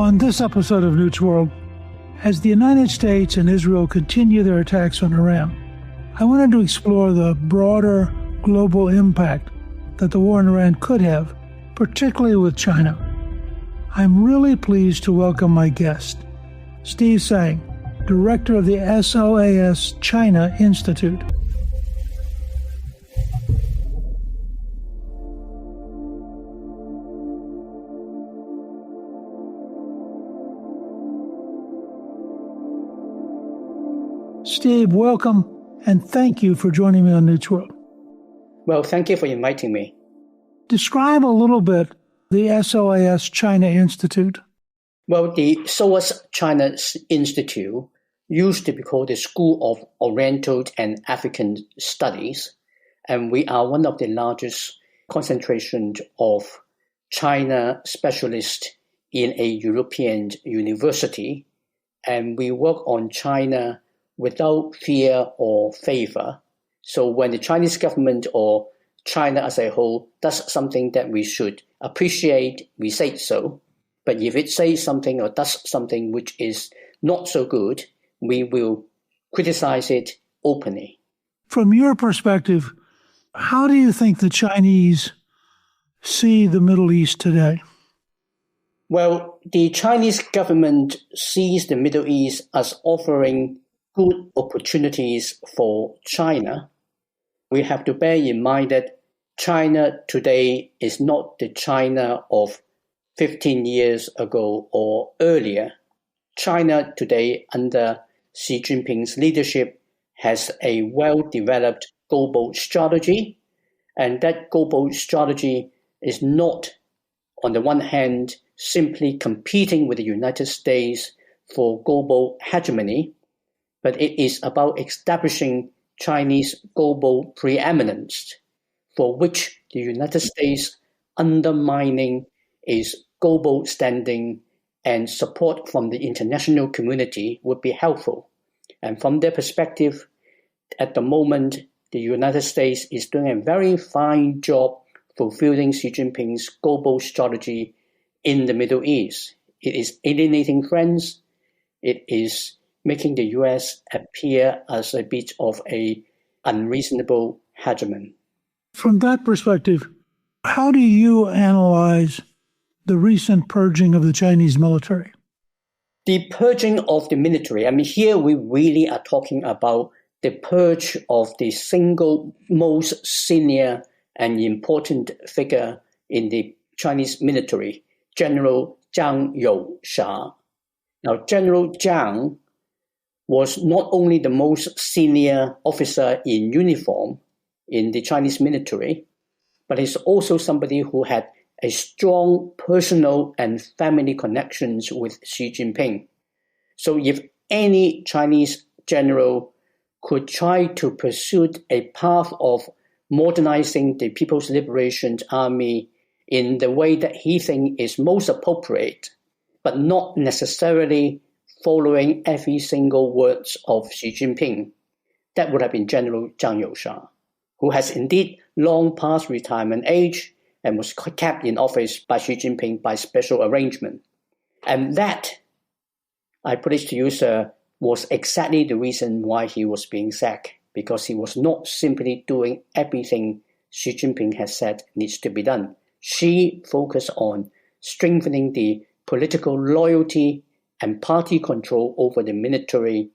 On this episode of Newt's World, as the United States and Israel continue their attacks on Iran, I wanted to explore the broader global impact that the war in Iran could have, particularly with China. I'm really pleased to welcome my guest, Steve Tsang, director of the SOAS China Institute. Steve, welcome, and thank you for joining me on Newt's World. Well, thank you for inviting me. Describe a little bit the SOAS China Institute. Well, the SOAS China Institute used to be called the School of Oriental and African Studies, and we are one of the largest concentrations of China specialists in a European university, and we work on China without fear or favor. So when the Chinese government or China as a whole does something that we should appreciate, we say so. But if it says something or does something which is not so good, we will criticize it openly. From your perspective, how do you think the Chinese see the Middle East today? Well, the Chinese government sees the Middle East as offering good opportunities for China. We have to bear in mind that China today is not the China of 15 years ago or earlier. China today, under Xi Jinping's leadership, has a well-developed global strategy, and that global strategy is not, on the one hand, simply competing with the United States for global hegemony, but it is about establishing Chinese global preeminence, for which the United States undermining its global standing and support from the international community would be helpful. And from their perspective, at the moment, the United States is doing a very fine job fulfilling Xi Jinping's global strategy in the Middle East. It is alienating friends. It is making the U.S. appear as a bit of an unreasonable hegemon. From that perspective, how do you analyze the recent purging of the Chinese military? The purging of the military, here we really are talking about the purge of the single most senior and important figure in the Chinese military, General Zhang Youxia. Now, General Zhang was not only the most senior officer in uniform in the Chinese military, but he's also somebody who had a strong personal and family connections with Xi Jinping. So if any Chinese general could try to pursue a path of modernizing the People's Liberation Army in the way that he thinks is most appropriate, but not necessarily following every single words of Xi Jinping, that would have been General Zhang Youxia, who has indeed long past retirement age and was kept in office by Xi Jinping by special arrangement. And that, I put it to you, sir, was exactly the reason why he was being sacked, because he was not simply doing everything Xi Jinping has said needs to be done. Xi focused on strengthening the political loyalty and party control over the military.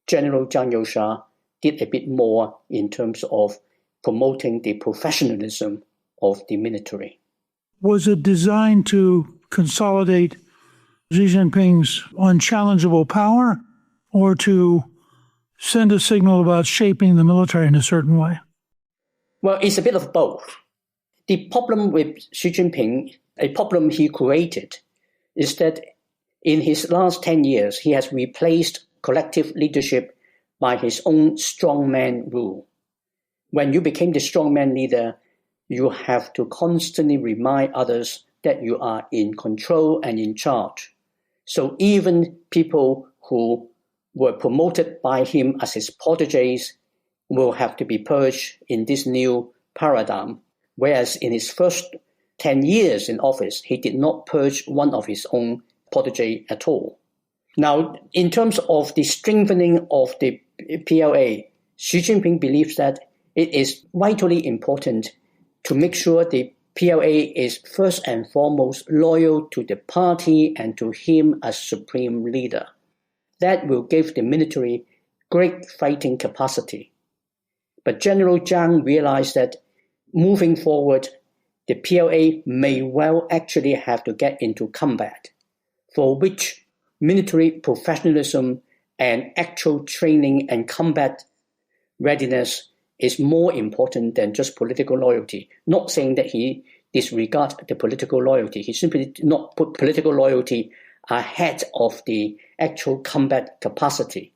General Zhang Youxia did a bit more in terms of promoting the professionalism of the military. Was it designed to consolidate Xi Jinping's unchallengeable power, or to send a signal about shaping the military in a certain way? Well, it's a bit of both. The problem with Xi Jinping, a problem he created, is that in his last 10 years, he has replaced collective leadership by his own strongman rule. When you became the strongman leader, you have to constantly remind others that you are in control and in charge. So even people who were promoted by him as his protégés will have to be purged in this new paradigm, whereas in his first 10 years in office, he did not purge one of his own protege at all. Now, in terms of the strengthening of the PLA, Xi Jinping believes that it is vitally important to make sure the PLA is first and foremost loyal to the party and to him as supreme leader. That will give the military great fighting capacity. But General Zhang realized that moving forward, the PLA may well actually have to get into combat, for which military professionalism and actual training and combat readiness is more important than just political loyalty. Not saying that he disregards the political loyalty. He simply did not put political loyalty ahead of the actual combat capacity.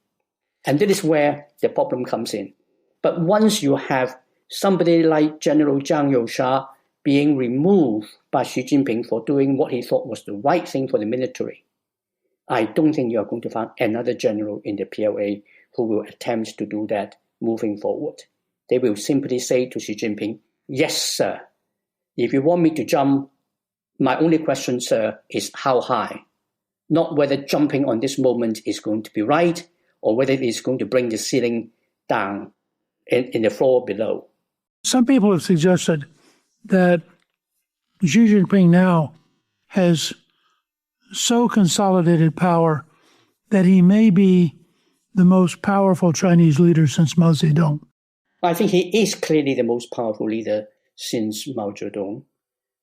And that is where the problem comes in. But once you have somebody like General Zhang Youxia being removed by Xi Jinping for doing what he thought was the right thing for the military, I don't think you are going to find another general in the PLA who will attempt to do that moving forward. They will simply say to Xi Jinping, yes, sir. If you want me to jump, my only question, sir, is how high? Not whether jumping on this moment is going to be right or whether it is going to bring the ceiling down in the floor below. Some people have suggested that Xi Jinping now has so consolidated power that he may be the most powerful Chinese leader since Mao Zedong. I think he is clearly the most powerful leader since Mao Zedong.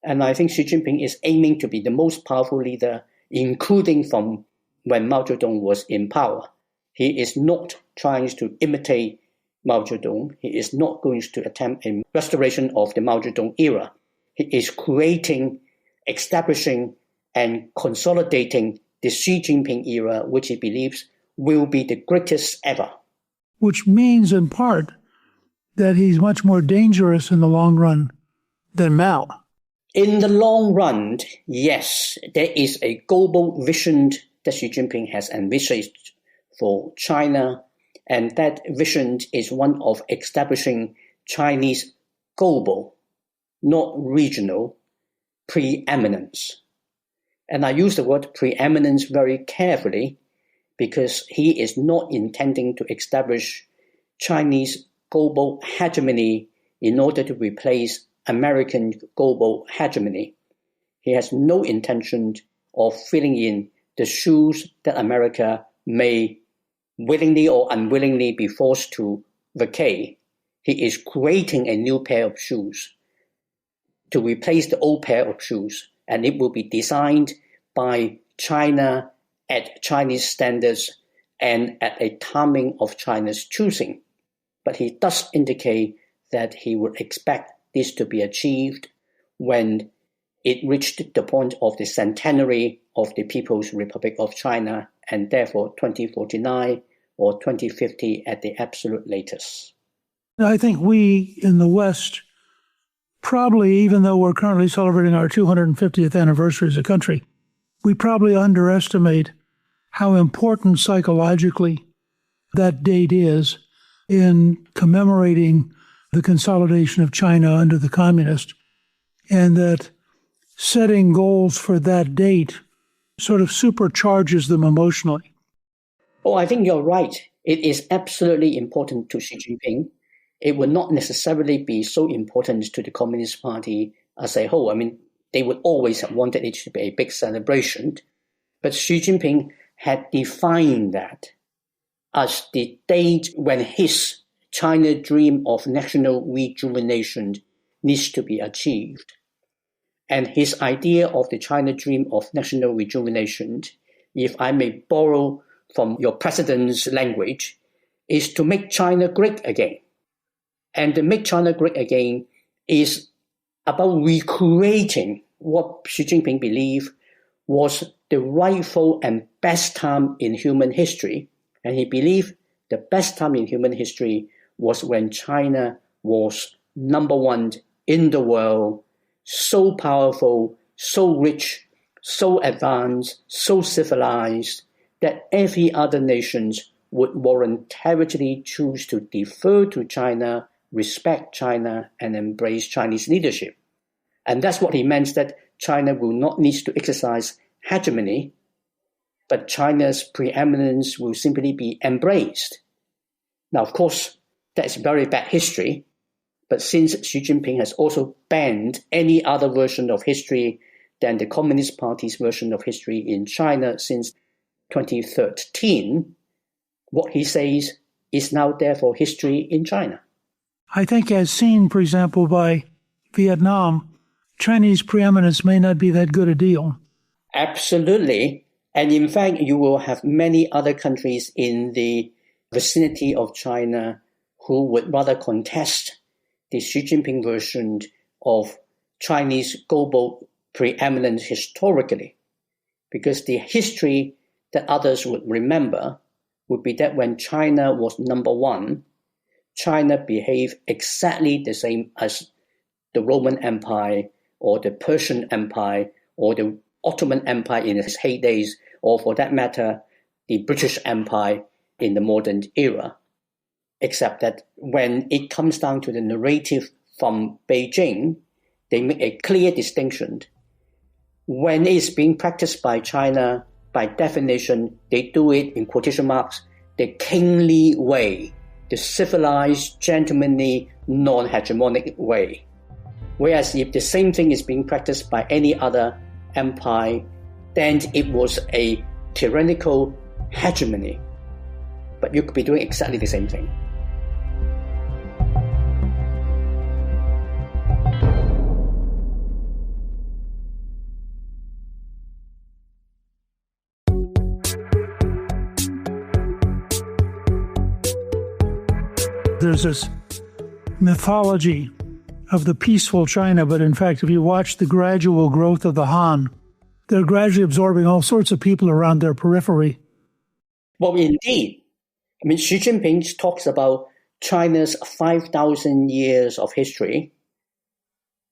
And I think Xi Jinping is aiming to be the most powerful leader, including from when Mao Zedong was in power. He is not trying to imitate Mao Zedong. He is not going to attempt a restoration of the Mao Zedong era. He is creating, establishing, and consolidating the Xi Jinping era, which he believes will be the greatest ever. Which means, in part, that he's much more dangerous in the long run than Mao. In the long run, yes, there is a global vision that Xi Jinping has envisaged for China, and that vision is one of establishing Chinese global, not regional, preeminence. And I use the word preeminence very carefully because he is not intending to establish Chinese global hegemony in order to replace American global hegemony. He has no intention of filling in the shoes that America may willingly or unwillingly be forced to vacate. He is creating a new pair of shoes to replace the old pair of shoes, and it will be designed by China at Chinese standards and at a timing of China's choosing. But he does indicate that he would expect this to be achieved when it reached the point of the centenary of the People's Republic of China, and therefore 2049 or 2050 at the absolute latest. I think we in the West probably, even though we're currently celebrating our 250th anniversary as a country, we probably underestimate how important psychologically that date is in commemorating the consolidation of China under the communists, and that setting goals for that date sort of supercharges them emotionally. Oh, I think you're right. It is absolutely important to Xi Jinping. It would not necessarily be so important to the Communist Party as a whole. I mean, they would always have wanted it to be a big celebration. But Xi Jinping had defined that as the date when his China dream of national rejuvenation needs to be achieved. And his idea of the China dream of national rejuvenation, if I may borrow from your president's language, is to make China great again. And to make China great again is about recreating what Xi Jinping believed was the rightful and best time in human history. And he believed the best time in human history was when China was number one in the world, so powerful, so rich, so advanced, so civilized, that every other nation would voluntarily choose to defer to China, respect China, and embrace Chinese leadership. And that's what he meant, that China will not need to exercise hegemony, but China's preeminence will simply be embraced. Now, of course, that's very bad history, but since Xi Jinping has also banned any other version of history than the Communist Party's version of history in China since 2013, what he says is now therefore history in China. I think as seen, for example, by Vietnam, Chinese preeminence may not be that good a deal. Absolutely. And in fact, you will have many other countries in the vicinity of China who would rather contest the Xi Jinping version of Chinese global preeminence historically, because the history that others would remember would be that when China was number one, China behaved exactly the same as the Roman Empire or the Persian Empire or the Ottoman Empire in its heydays, or for that matter, the British Empire in the modern era. Except that when it comes down to the narrative from Beijing, they make a clear distinction. When it's being practiced by China, by definition, they do it in quotation marks, the kingly way, the civilized, gentlemanly, non-hegemonic way. Whereas if the same thing is being practiced by any other empire, then it was a tyrannical hegemony. But you could be doing exactly the same thing. There's this mythology of the peaceful China, but in fact, if you watch the gradual growth of the Han, they're gradually absorbing all sorts of people around their periphery. Well, indeed. I mean, Xi Jinping talks about China's 5,000 years of history,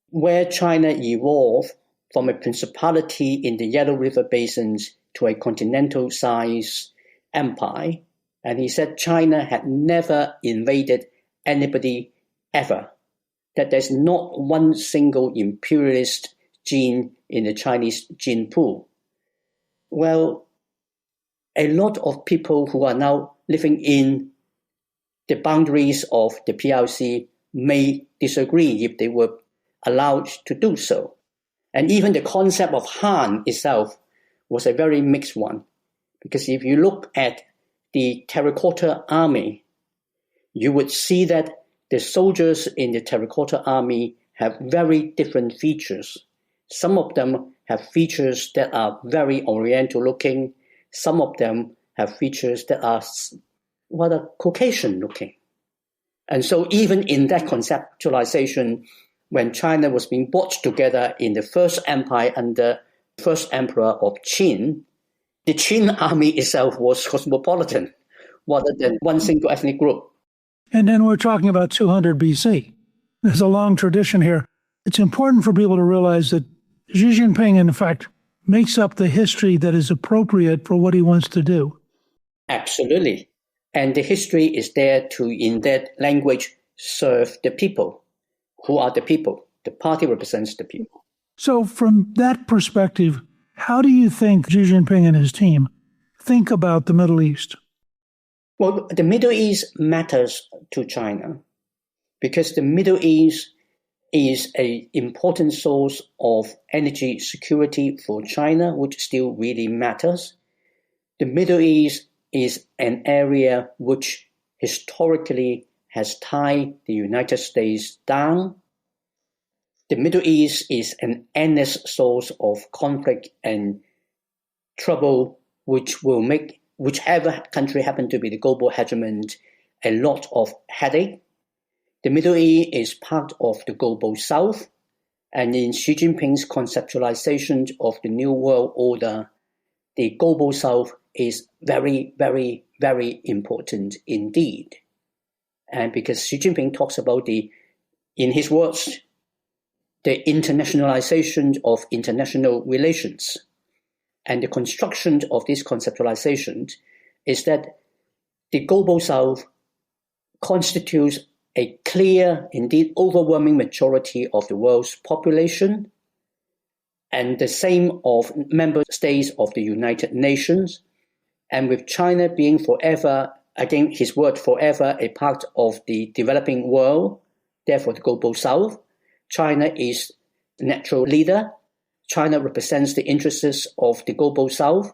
where China evolved from a principality in the Yellow River basins to a continental-sized empire. And he said China had never invaded anybody ever, that there's not one single imperialist gene in the Chinese gene pool. Well, a lot of people who are now living in the boundaries of the PRC may disagree if they were allowed to do so. And even the concept of Han itself was a very mixed one, because if you look at the Terracotta Army, you would see that the soldiers in the Terracotta Army have very different features. Some of them have features that are very Oriental looking. Some of them have features that are rather Caucasian looking. And so even in that conceptualization, when China was being brought together in the first empire under first emperor of Qin, the Qin army itself was cosmopolitan rather than one single ethnic group. And then we're talking about 200 BC. There's a long tradition here. It's important for people to realize that Xi Jinping, in fact, makes up the history that is appropriate for what he wants to do. Absolutely. And the history is there to, in that language, serve the people. Who are the people? The party represents the people. So from that perspective, how do you think Xi Jinping and his team think about the Middle East? Well, the Middle East matters to China because the Middle East is an important source of energy security for China, which still really matters. The Middle East is an area which historically has tied the United States down. The Middle East is an endless source of conflict and trouble, which will make whichever country happen to be the global hegemon a lot of headache. The Middle East is part of the global South, and in Xi Jinping's conceptualization of the New World Order, the global South is very, very, very important indeed. And because Xi Jinping talks about in his words, the internationalization of international relations. And the construction of this conceptualization is that the global South constitutes a clear, indeed overwhelming majority of the world's population, and the same of member states of the United Nations, And with China being forever, again, his word, forever a part of the developing world, therefore the global south, China is the natural leader. China represents the interests of the global south.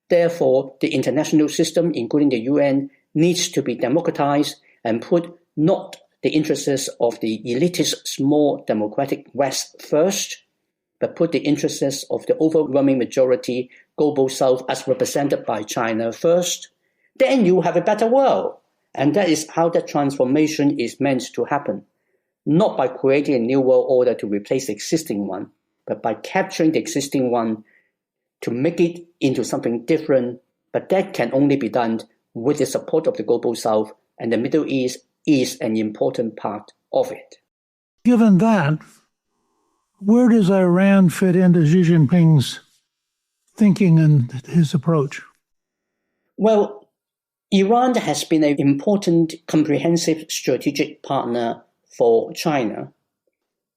Therefore, the international system, including the UN, needs to be democratized and put not the interests of the elitist, small democratic West first, but put the interests of the overwhelming majority global south as represented by China first. Then you have a better world. And that is how that transformation is meant to happen. Not by creating a new world order to replace the existing one, but by capturing the existing one to make it into something different. But that can only be done with the support of the global south, and the Middle East is an important part of it. Given that, where does Iran fit into Xi Jinping's thinking and his approach? Well, Iran has been an important, comprehensive strategic partner for China.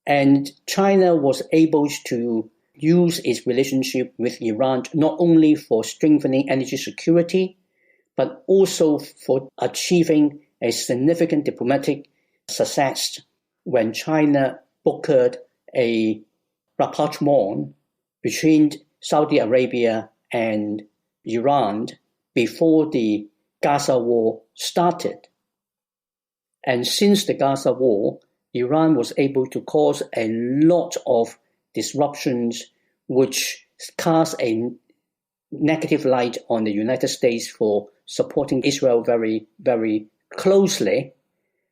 And China was able to use its relationship with Iran not only for strengthening energy security, but also for achieving a significant diplomatic success when China brokered a rapprochement between Saudi Arabia and Iran before the Gaza war started. And since the Gaza war, Iran was able to cause a lot of disruptions which cast a negative light on the United States for supporting Israel very, very closely,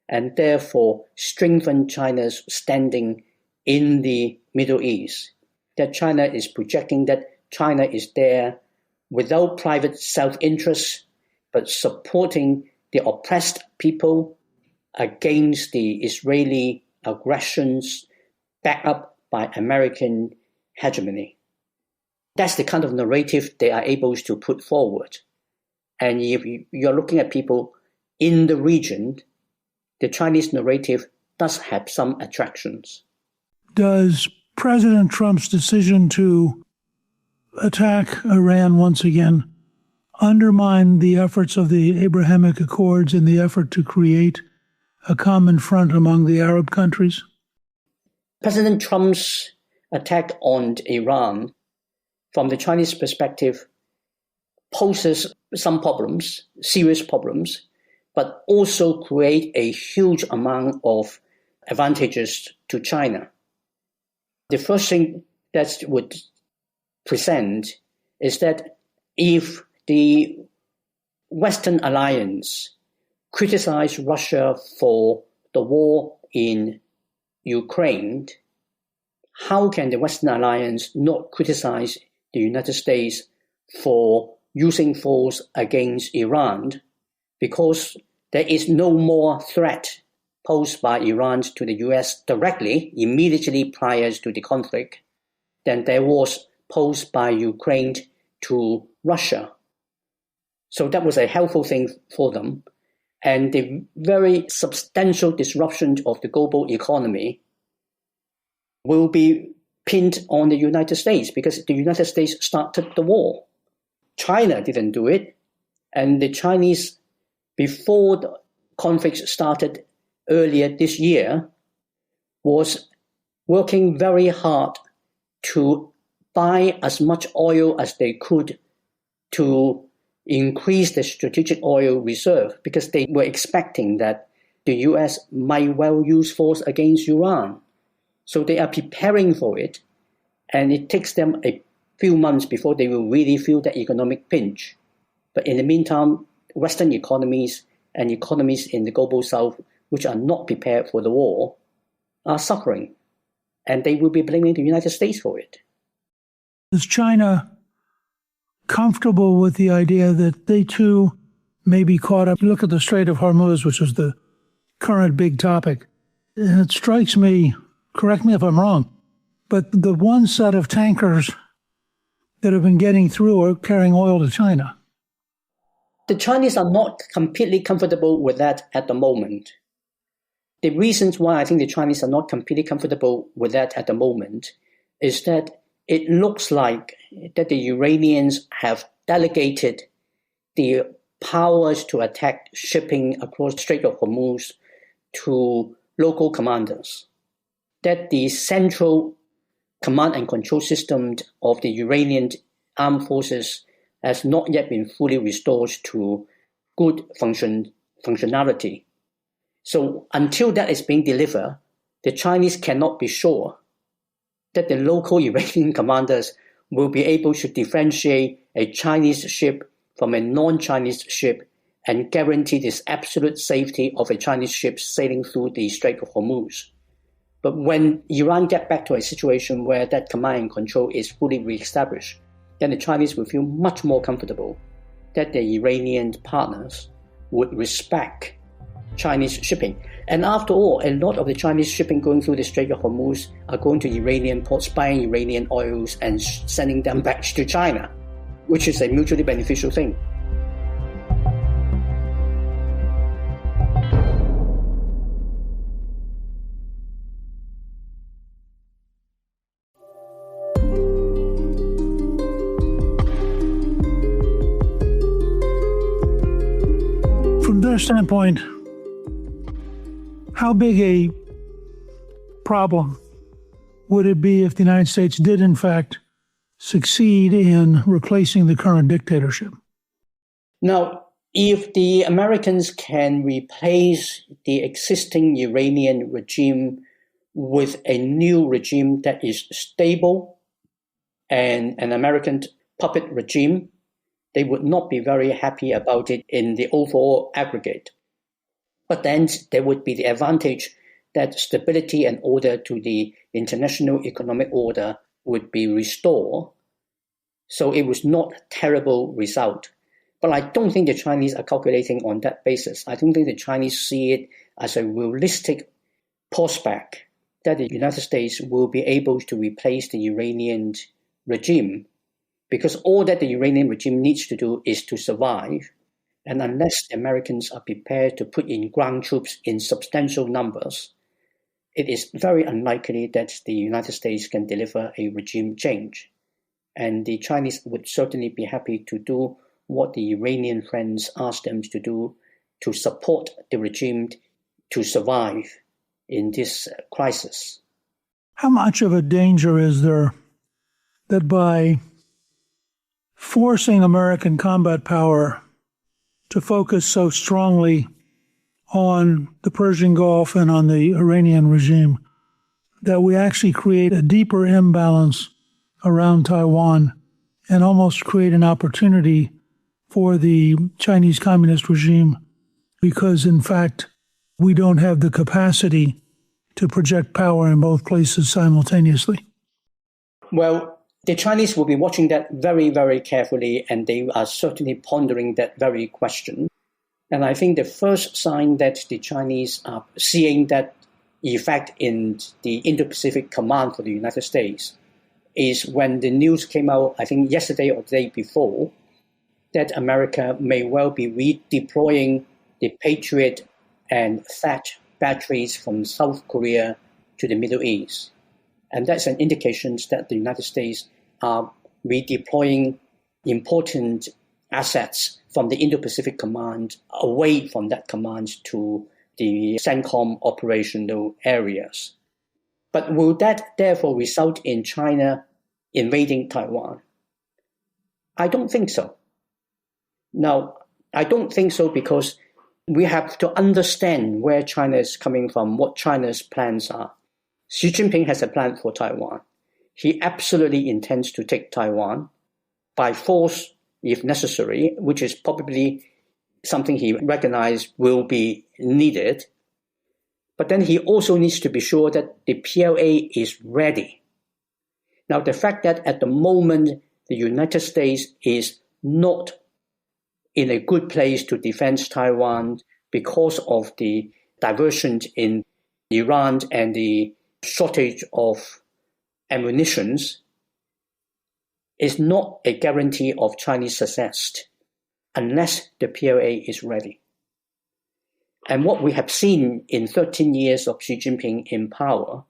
and therefore strengthened China's standing in the Middle East. That China is projecting that China is there without private self-interest, but supporting the oppressed people against the Israeli aggressions backed up by American hegemony. That's the kind of narrative they are able to put forward. And if you're looking at people in the region, the Chinese narrative does have some attractions. Does President Trump's decision to attack Iran once again undermine the efforts of the Abrahamic Accords in the effort to create a common front among the Arab countries? President Trump's attack on Iran, from the Chinese perspective, poses some problems, serious problems, but also create a huge amount of advantages to China. The first thing that would present is that if the Western alliance criticize Russia for the war in Ukraine, how can the Western alliance not criticize the United States for using force against Iran? Because there is no more threat posed by Iran to the US directly, immediately prior to the conflict, than there was posed by Ukraine to Russia. So that was a helpful thing for them. And the very substantial disruption of the global economy will be pinned on the United States because the United States started the war. China didn't do it. And the Chinese, before the conflict started earlier this year, was working very hard to buy as much oil as they could to increase the strategic oil reserve because they were expecting that the US might well use force against Iran. So they are preparing for it, and it takes them a few months before they will really feel the economic pinch. But in the meantime, Western economies and economies in the global south, which are not prepared for the war, are suffering, and they will be blaming the United States for it. Is China comfortable with the idea that they too may be caught up? You look at the Strait of Hormuz, which is the current big topic, and it strikes me, correct me if I'm wrong, but the one set of tankers that have been getting through are carrying oil to China. The Chinese are not completely comfortable with that at the moment. The reasons why I think the Chinese are not completely comfortable with that at the moment is that it looks like that the Iranians have delegated the powers to attack shipping across the Strait of Hormuz to local commanders, that the central command and control system of the Iranian armed forces has not yet been fully restored to good functionality. So until that is being delivered, the Chinese cannot be sure that the local Iranian commanders will be able to differentiate a Chinese ship from a non-Chinese ship and guarantee this absolute safety of a Chinese ship sailing through the Strait of Hormuz. But when Iran get back to a situation where that command and control is fully reestablished, then the Chinese will feel much more comfortable that the Iranian partners would respect Chinese shipping. And after all, a lot of the Chinese shipping going through the Strait of Hormuz are going to Iranian ports, buying Iranian oils and sending them back to China, which is a mutually beneficial thing. From their standpoint, how big a problem would it be if the United States did, in fact, succeed in replacing the current dictatorship? Now, if the Americans can replace the existing Iranian regime with a new regime that is stable and an American puppet regime, they would not be very happy about it in the overall aggregate. But then there would be the advantage that stability and order to the international economic order would be restored. So it was not a terrible result. But I don't think the Chinese are calculating on that basis. I don't think the Chinese see it as a realistic prospect that the United States will be able to replace the Iranian regime, because all that the Iranian regime needs to do is to survive. And unless the Americans are prepared to put in ground troops in substantial numbers, it is very unlikely that the United States can deliver a regime change. And the Chinese would certainly be happy to do what the Iranian friends asked them to do to support the regime to survive in this crisis. How much of a danger is there that by forcing American combat power to focus so strongly on the Persian Gulf and on the Iranian regime, that we actually create a deeper imbalance around Taiwan and almost create an opportunity for the Chinese communist regime, because in fact, we don't have the capacity to project power in both places simultaneously? Well, the Chinese will be watching that very, very carefully, and they are certainly pondering that very question. And I think the first sign that the Chinese are seeing that effect in the Indo-Pacific Command for the United States is when the news came out, I think yesterday or the day before, that America may well be redeploying the Patriot and THAAD batteries from South Korea to the Middle East. And that's an indication that the United States are redeploying important assets from the Indo-Pacific Command away from that command to the CENTCOM operational areas. But will that therefore result in China invading Taiwan? I don't think so. Now, I don't think so because we have to understand where China is coming from, what China's plans are. Xi Jinping has a plan for Taiwan. He absolutely intends to take Taiwan by force if necessary, which is probably something he recognized will be needed. But then he also needs to be sure that the PLA is ready. Now, the fact that at the moment the United States is not in a good place to defend Taiwan because of the diversion in Iran and the shortage of ammunitions is not a guarantee of Chinese success unless the PLA is ready. And what we have seen in 13 years of Xi Jinping in power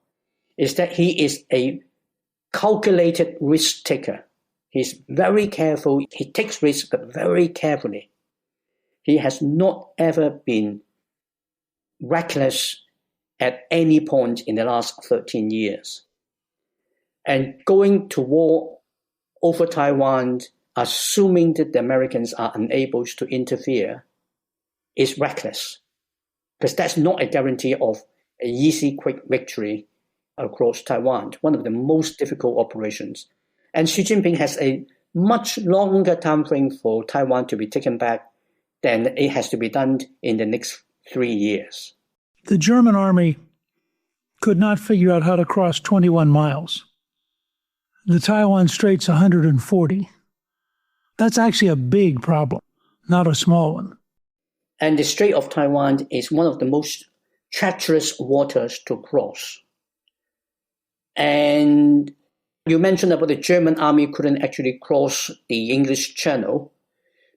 is that he is a calculated risk taker. He's very careful. He takes risks, but very carefully. He has not ever been reckless at any point in the last 13 years. And going to war over Taiwan, assuming that the Americans are unable to interfere, is reckless. Because that's not a guarantee of an easy, quick victory across Taiwan, one of the most difficult operations. And Xi Jinping has a much longer time frame for Taiwan to be taken back than it has to be done in the next 3 years. The German army could not figure out how to cross 21 miles. The Taiwan Strait's 140. That's actually a big problem, not a small one. And the Strait of Taiwan is one of the most treacherous waters to cross. And you mentioned about the German army couldn't actually cross the English Channel,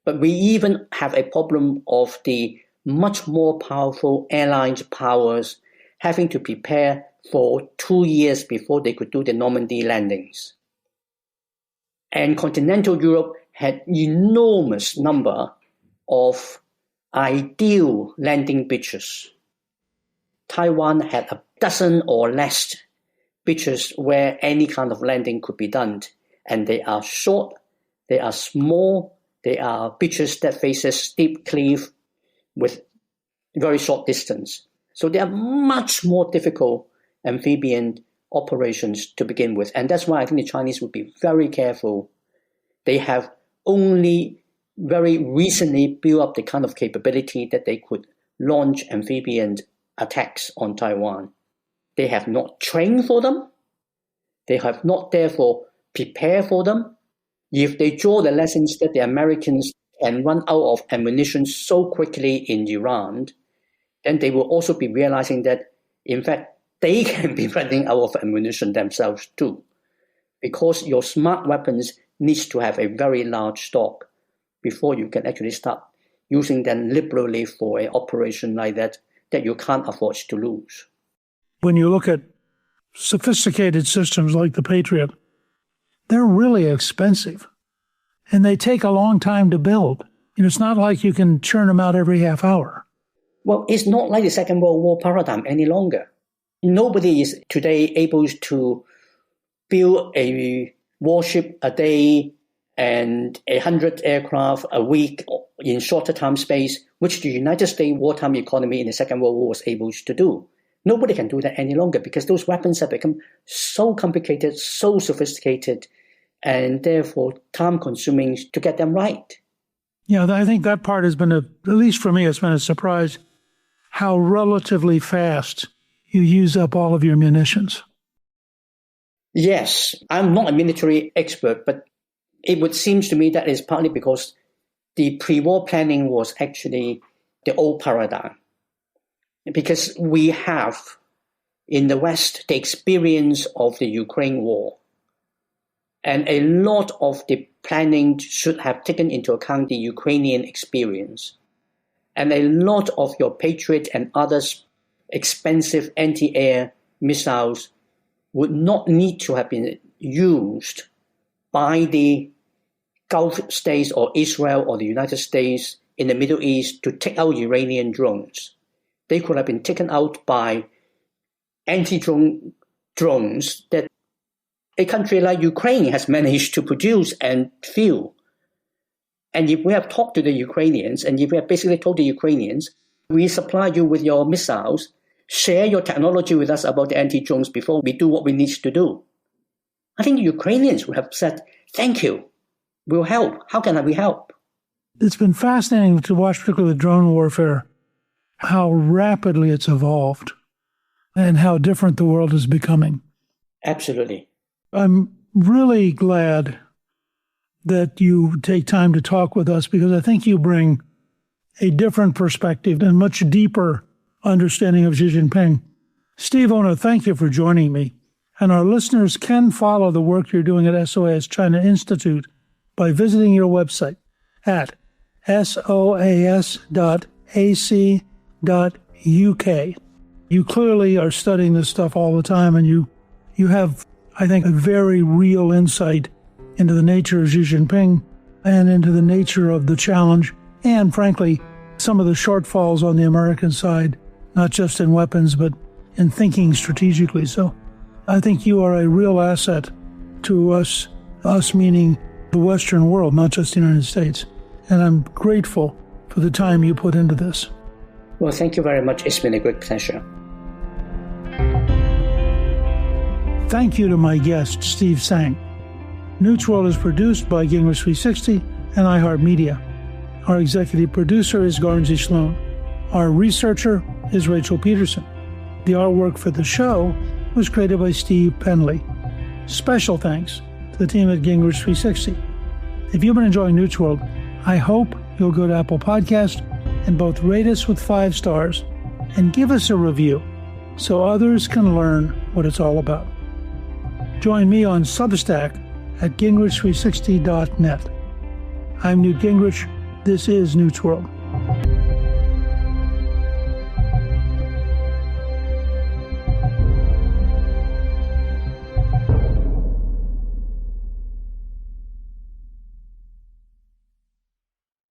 but we even have a problem of the much more powerful Allied powers having to prepare for 2 years before they could do the Normandy landings. And continental Europe had enormous number of ideal landing beaches. Taiwan had a dozen or less beaches where any kind of landing could be done. And they are short, they are small, they are beaches that faces steep cliff with very short distance. So they are much more difficult amphibian operations to begin with. And that's why I think the Chinese would be very careful. They have only very recently built up the kind of capability that they could launch amphibian attacks on Taiwan. They have not trained for them. They have not therefore prepared for them. If they draw the lessons that the Americans can run out of ammunition so quickly in Iran, then they will also be realizing that, in fact, they can be running out of ammunition themselves too. Because your smart weapons needs to have a very large stock before you can actually start using them liberally for an operation like that you can't afford to lose. When you look at sophisticated systems like the Patriot, they're really expensive. And they take a long time to build. It's not like you can churn them out every half hour. Well, it's not like the Second World War paradigm any longer. Nobody is today able to build a warship a day and 100 aircraft a week in shorter time space, which the United States wartime economy in the Second World War was able to do. Nobody can do that any longer because those weapons have become so complicated, so sophisticated, and therefore time-consuming to get them right. Yeah, I think that part has been, at least for me, it's been a surprise how relatively fast you use up all of your munitions. Yes, I'm not a military expert, but it would seem to me that is partly because the pre-war planning was actually the old paradigm. Because we have, in the West, the experience of the Ukraine war. And a lot of the planning should have taken into account the Ukrainian experience. And a lot of your Patriot and others expensive anti-air missiles would not need to have been used by the Gulf states or Israel or the United States in the Middle East to take out Iranian drones. They could have been taken out by anti-drone drones that a country like Ukraine has managed to produce and field. And if we have talked to the Ukrainians, and if we have basically told the Ukrainians, we supply you with your missiles, share your technology with us about the anti-drones before we do what we need to do, I think the Ukrainians would have said, thank you, we'll help. How can we help? It's been fascinating to watch, particularly with drone warfare, how rapidly it's evolved and how different the world is becoming. Absolutely. I'm really glad that you take time to talk with us because I think you bring a different perspective and much deeper understanding of Xi Jinping. Steve, I want to thank you for joining me. And our listeners can follow the work you're doing at SOAS China Institute by visiting your website at soas.ac.uk. You clearly are studying this stuff all the time, and you have, I think, a very real insight into the nature of Xi Jinping and into the nature of the challenge and, frankly, some of the shortfalls on the American side, not just in weapons, but in thinking strategically. So I think you are a real asset to us meaning the Western world, not just the United States. And I'm grateful for the time you put into this. Well, thank you very much. It's been a great pleasure. Thank you to my guest, Steve Tsang. Newt's World is produced by Gingrich 360 and iHeartMedia. Our executive producer is Garnsey Sloan. Our researcher is Rachel Peterson. The artwork for the show was created by Steve Penley. Special thanks to the team at Gingrich 360. If you've been enjoying Newt's World, I hope you'll go to Apple Podcast and both rate us with 5 stars and give us a review so others can learn what it's all about. Join me on Substack at gingrich360.net. I'm Newt Gingrich. This is Newt's World.